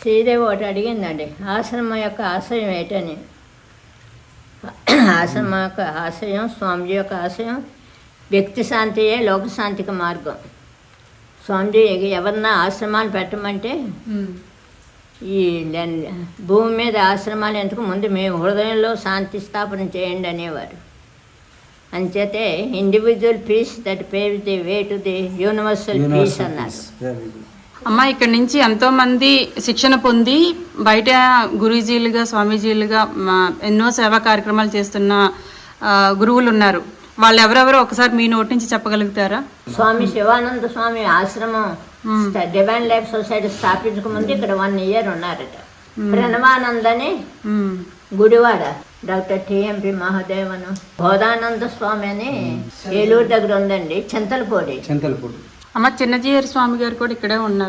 శ్రీదేవి ఒకటి అడిగిందండి, ఆశ్రమం యొక్క ఆశయం ఏంటని. ఆశ్రమం యొక్క ఆశయం, స్వామిజీ యొక్క ఆశయం వ్యక్తి శాంతియే లోకశాంతికి మార్గం. స్వామిజీ ఎవరన్నా ఆశ్రమాలు పెట్టమంటే ఈ భూమి మీద ఆశ్రమాలు ఎందుకు, ముందు మేము హృదయంలో శాంతి స్థాపన చేయండి అనేవారు. అంచేతే individual peace that paves the way to the universal piece అన్నారు. అమ్మ, ఇక్కడ నుంచి ఎంతో మంది శిక్షణ పొంది బయట గురూజీలుగా, స్వామీజీలుగా ఎన్నో సేవా కార్యక్రమాలు చేస్తున్న గురువులు ఉన్నారు. వాళ్ళు ఎవరెవరో ఒకసారి మీ నోటి నుంచి చెప్పగలుగుతారా? స్వామి శివానంద స్వామి ఆశ్రమం డివైన్ లైఫ్ సొసైటీ స్థాపించక ముందు ఇక్కడ 1 year ఉన్నారట. ప్రణవానంద్ అని గుడివాడ, డాక్టర్ టిఎంపి మహాదేవను, బోధానంద స్వామి అని ఏలూరు దగ్గర ఉందండి, చింతలపూడి. అమ్మ, చిన్నజీయర్ స్వామి గారు కూడా ఇక్కడే ఉన్నారు.